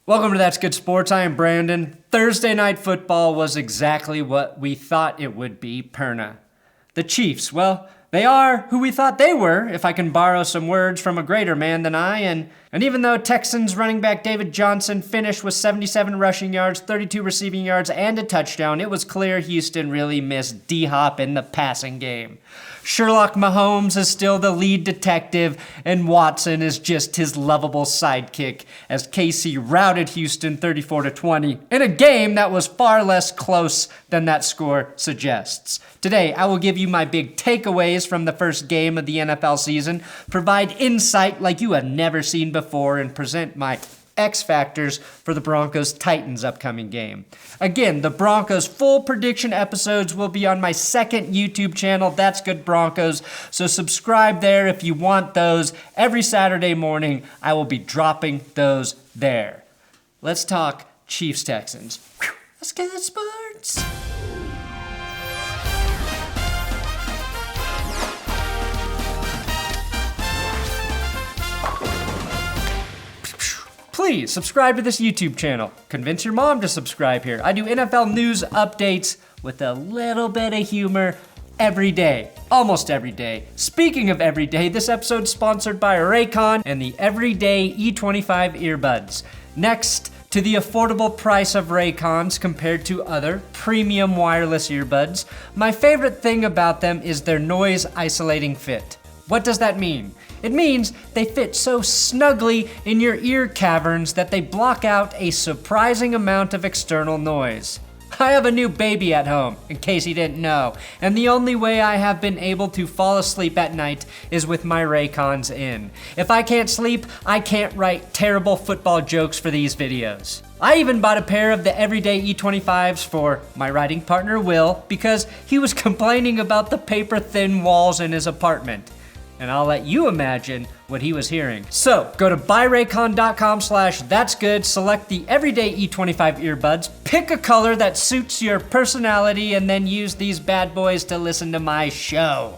Welcome to That's Good Sports. I am Brandon. Thursday night football was exactly what we thought it would be, Perna. The Chiefs, well, they are who we thought they were, if I can borrow some words from a greater man than I, and even though Texans running back David Johnson finished with 77 rushing yards, 32 receiving yards, and a touchdown, it was clear Houston really missed D-Hop in the passing game. Sherlock Mahomes is still the lead detective, and Watson is just his lovable sidekick as KC routed Houston 34-20 in a game that was far less close than that score suggests. Today, I will give you my big takeaways from the first game of the NFL season, provide insight like you have never seen before, and present my X factors for the Broncos-Titans upcoming game. Again, the Broncos full prediction episodes will be on my second YouTube channel, That's Good Broncos, so subscribe there if you want those. Every Saturday morning, I will be dropping those there. Let's talk Chiefs-Texans. Let's get sports. Please subscribe to this YouTube channel. Convince your mom to subscribe here. I do NFL news updates with a little bit of humor every day, almost every day. Speaking of every day, this episode's sponsored by Raycon and the Everyday E25 earbuds. Next to the affordable price of Raycons compared to other premium wireless earbuds, my favorite thing about them is their noise isolating fit. What does that mean? It means they fit so snugly in your ear caverns that they block out a surprising amount of external noise. I have a new baby at home, in case you didn't know, and the only way I have been able to fall asleep at night is with my Raycons in. If I can't sleep, I can't write terrible football jokes for these videos. I even bought a pair of the Everyday E25s for my writing partner Will because he was complaining about the paper-thin walls in his apartment. And I'll let you imagine what he was hearing. So, go to buyraycon.com/that'sgood, select the Everyday E25 earbuds, pick a color that suits your personality, and then use these bad boys to listen to my show.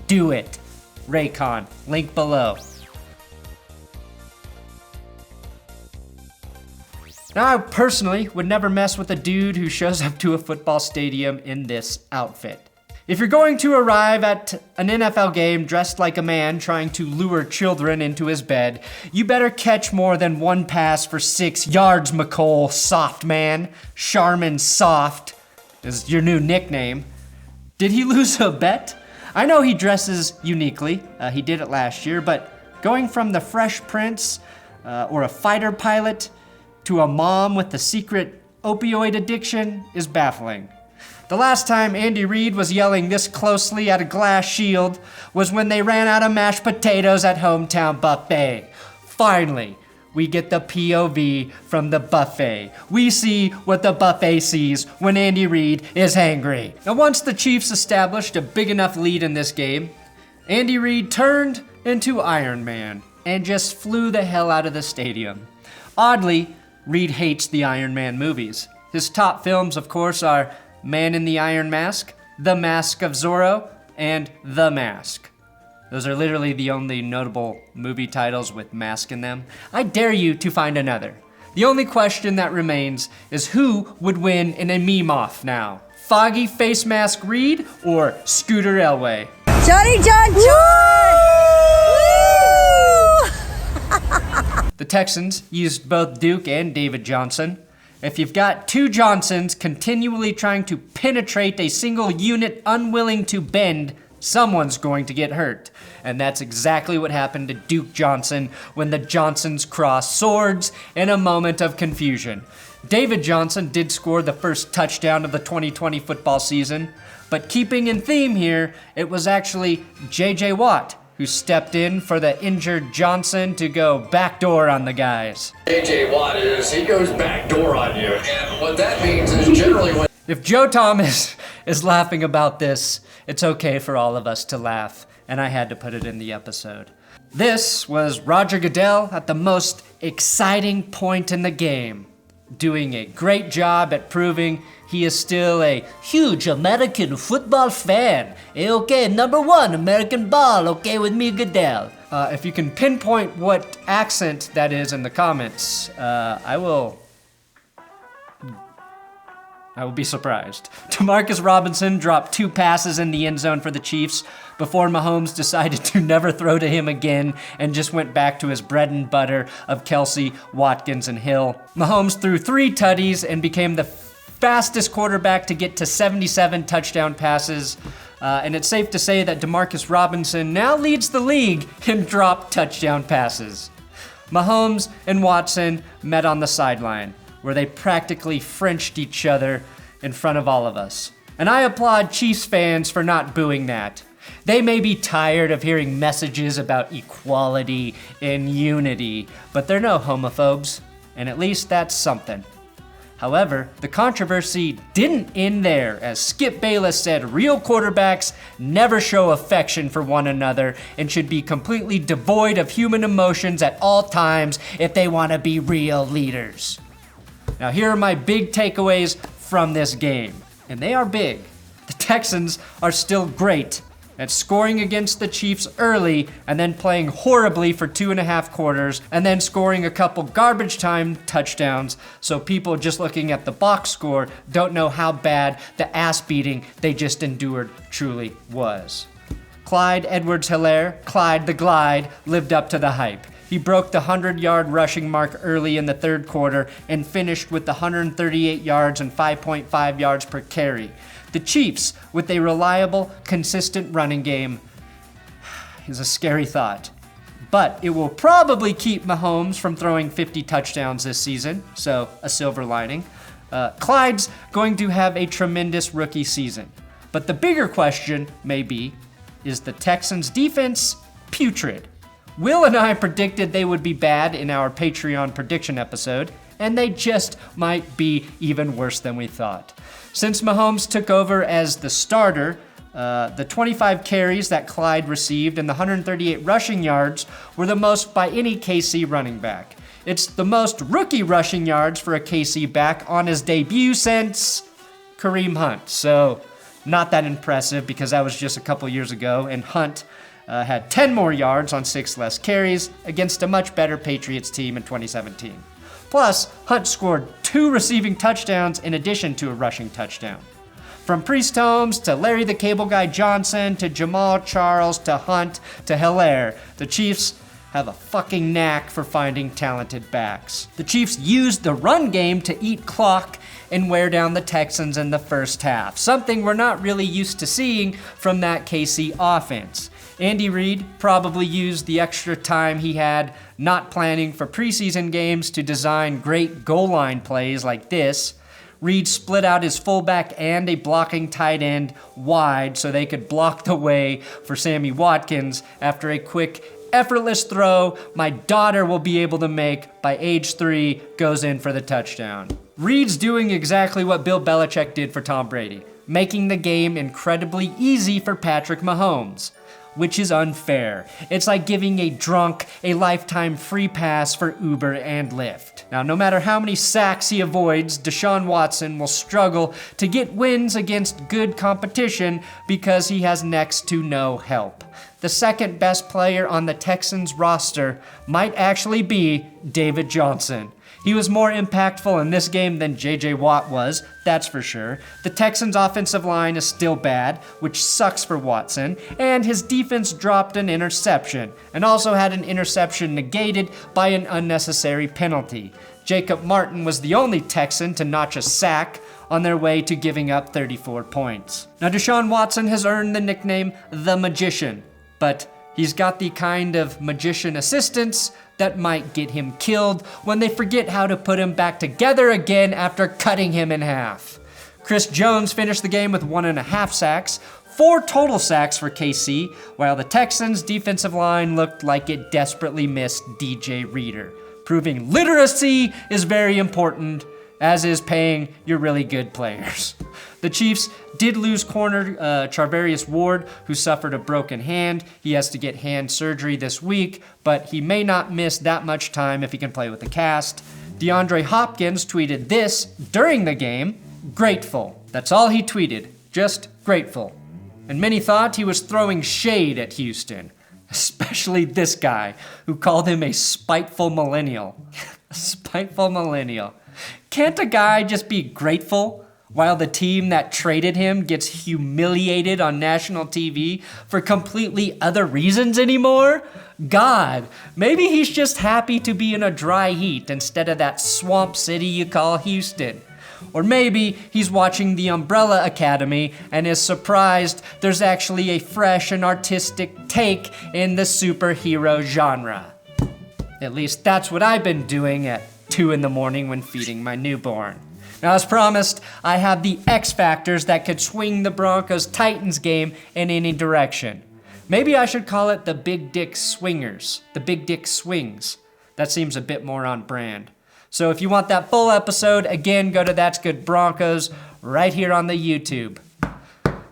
Do it. Raycon, link below. Now, I personally would never mess with a dude who shows up to a football stadium in this outfit. If you're going to arrive at an NFL game dressed like a man trying to lure children into his bed, you better catch more than one pass for 6 yards, McCole, soft man. Charmin Soft is your new nickname. Did he lose a bet? I know he dresses uniquely. He did it last year, but going from the Fresh Prince or a fighter pilot to a mom with the secret opioid addiction is baffling. The last time Andy Reid was yelling this closely at a glass shield was when they ran out of mashed potatoes at Hometown Buffet. Finally, we get the POV from the buffet. We see what the buffet sees when Andy Reid is angry. Now, once the Chiefs established a big enough lead in this game, Andy Reid turned into Iron Man and just flew the hell out of the stadium. Oddly, Reid hates the Iron Man movies. His top films, of course, are Man in the Iron Mask, The Mask of Zorro, and The Mask. Those are literally the only notable movie titles with mask in them. I dare you to find another. The only question that remains is who would win in a meme-off now? Foggy Face Mask Reid or Scooter Elway? Johnny John John! The Texans used both Duke and David Johnson. If you've got two Johnsons continually trying to penetrate a single unit unwilling to bend, someone's going to get hurt. And that's exactly what happened to Duke Johnson when the Johnsons crossed swords in a moment of confusion. David Johnson did score the first touchdown of the 2020 football season, but keeping in theme here, it was actually J.J. Watt who stepped in for the injured Johnson to go backdoor on the guys. J.J. Watt he goes backdoor on you. And what that means is generally when... If Joe Thomas is laughing about this, it's okay for all of us to laugh, and I had to put it in the episode. This was Roger Goodell at the most exciting point in the game, doing a great job at proving he is still a huge American football fan. Okay, number one, American ball, okay with me, Goodell. If you can pinpoint what accent that is in the comments, I will be surprised. Demarcus Robinson dropped 2 passes in the end zone for the Chiefs before Mahomes decided to never throw to him again and just went back to his bread and butter of Kelsey, Watkins, and Hill. Mahomes threw 3 tutties and became the fastest quarterback to get to 77 touchdown passes. And it's safe to say that Demarcus Robinson now leads the league in dropped touchdown passes. Mahomes and Watson met on the sideline, where they practically Frenched each other in front of all of us. And I applaud Chiefs fans for not booing that. They may be tired of hearing messages about equality and unity, but they're no homophobes, and at least that's something. However, the controversy didn't end there, as Skip Bayless said real quarterbacks never show affection for one another and should be completely devoid of human emotions at all times if they want to be real leaders. Now, here are my big takeaways from this game, and they are big. The Texans are still great at scoring against the Chiefs early and then playing horribly for 2.5 quarters and then scoring a couple garbage time touchdowns, so people just looking at the box score don't know how bad the ass beating they just endured truly was. Clyde Edwards-Helaire, Clyde the Glide, lived up to the hype. He broke the 100-yard rushing mark early in the third quarter and finished with 138 yards and 5.5 yards per carry. The Chiefs, with a reliable, consistent running game, is a scary thought. But it will probably keep Mahomes from throwing 50 touchdowns this season, so a silver lining. Clyde's going to have a tremendous rookie season. But the bigger question may be, is the Texans' defense putrid? Will and I predicted they would be bad in our Patreon prediction episode, and they just might be even worse than we thought. Since Mahomes took over as the starter, the 25 carries that Clyde received and the 138 rushing yards were the most by any KC running back. It's the most rookie rushing yards for a KC back on his debut since Kareem Hunt. So not that impressive because that was just a couple years ago, and Hunt had 10 more yards on 6 less carries against a much better Patriots team in 2017. Plus, Hunt scored 2 receiving touchdowns in addition to a rushing touchdown. From Priest Holmes to Larry the Cable Guy Johnson to Jamal Charles to Hunt to Helaire, the Chiefs have a fucking knack for finding talented backs. The Chiefs used the run game to eat clock and wear down the Texans in the first half, something we're not really used to seeing from that KC offense. Andy Reid probably used the extra time he had not planning for preseason games to design great goal line plays like this. Reid split out his fullback and a blocking tight end wide so they could block the way for Sammy Watkins after a quick, effortless throw my daughter will be able to make by age 3 goes in for the touchdown. Reid's doing exactly what Bill Belichick did for Tom Brady, making the game incredibly easy for Patrick Mahomes, which is unfair. It's like giving a drunk a lifetime free pass for Uber and Lyft. Now, no matter how many sacks he avoids, Deshaun Watson will struggle to get wins against good competition because he has next to no help. The second best player on the Texans roster might actually be David Johnson. He was more impactful in this game than J.J. Watt was, that's for sure. The Texans' offensive line is still bad, which sucks for Watson, and his defense dropped an interception, and also had an interception negated by an unnecessary penalty. Jacob Martin was the only Texan to notch a sack on their way to giving up 34 points. Now, Deshaun Watson has earned the nickname The Magician, but he's got the kind of magician assistants that might get him killed when they forget how to put him back together again after cutting him in half. Chris Jones finished the game with 1.5 sacks, 4 total sacks for KC, while the Texans' defensive line looked like it desperately missed DJ Reader, proving literacy is very important, as is paying your really good players. The Chiefs did lose corner Charvarius Ward, who suffered a broken hand. He has to get hand surgery this week, but he may not miss that much time if he can play with the cast. DeAndre Hopkins tweeted this during the game: "Grateful." That's all he tweeted, just grateful. And many thought he was throwing shade at Houston. Especially this guy, who called him a spiteful millennial. A spiteful millennial. Can't a guy just be grateful while the team that traded him gets humiliated on national TV for completely other reasons anymore? God, maybe he's just happy to be in a dry heat instead of that swamp city you call Houston. Or maybe he's watching the Umbrella Academy and is surprised there's actually a fresh and artistic take in the superhero genre. At least that's what I've been doing at 2 in the morning when feeding my newborn. Now, as promised, I have the X factors that could swing the Broncos-Titans game in any direction. Maybe I should call it the Big Dick Swingers, the Big Dick Swings. That seems a bit more on brand. So if you want that full episode, again, go to That's Good Broncos right here on the YouTube.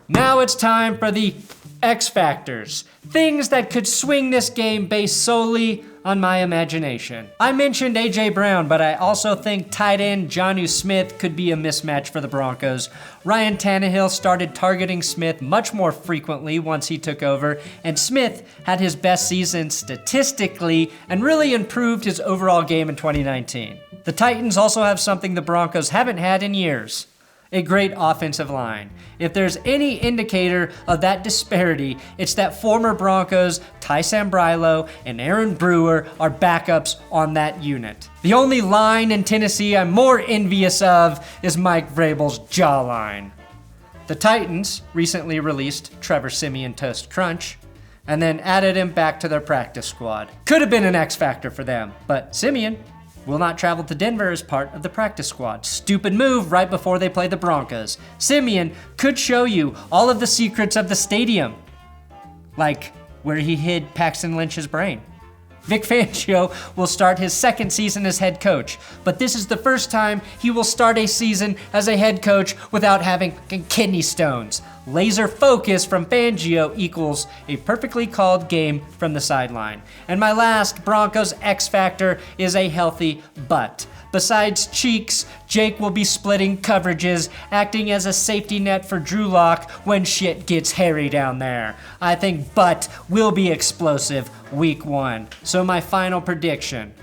Now it's time for the X factors, things that could swing this game based solely on my imagination. I mentioned A.J. Brown, but I also think tight end Jonnu Smith could be a mismatch for the Broncos. Ryan Tannehill started targeting Smith much more frequently once he took over, and Smith had his best season statistically and really improved his overall game in 2019. The Titans also have something the Broncos haven't had in years: a great offensive line. If there's any indicator of that disparity, it's that former Broncos Ty Sambrailo and Aaron Brewer are backups on that unit. The only line in Tennessee I'm more envious of is Mike Vrabel's jawline. The Titans recently released Trevor Siemian Toast Crunch and then added him back to their practice squad. Could have been an X factor for them, but Siemian will not travel to Denver as part of the practice squad. Stupid move right before they play the Broncos. Siemian could show you all of the secrets of the stadium, like where he hid Paxton Lynch's brain. Vic Fangio will start his second season as head coach, but this is the first time he will start a season as a head coach without having kidney stones. Laser focus from Fangio equals a perfectly called game from the sideline. And my last Broncos X factor is a healthy butt. Besides cheeks, Jake will be splitting coverages, acting as a safety net for Drew Lock when shit gets hairy down there. I think butt will be explosive week 1. So my final prediction: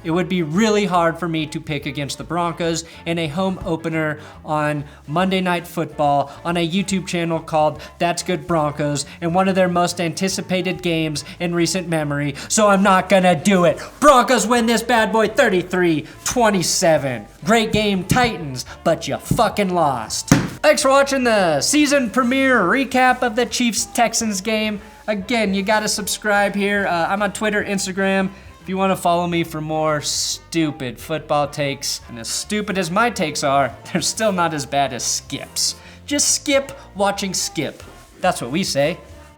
it would be really hard for me to pick against the Broncos in a home opener on Monday Night Football on a YouTube channel called That's Good Broncos in one of their most anticipated games in recent memory, so I'm not gonna do it. Broncos win this bad boy 33-27. Great game, Titans, but you fucking lost. Thanks for watching the season premiere recap of the Chiefs-Texans game. Again, you gotta subscribe here. I'm on Twitter, Instagram. If you want to follow me for more stupid football takes, and as stupid as my takes are, they're still not as bad as Skip's. Just skip watching Skip. That's what we say.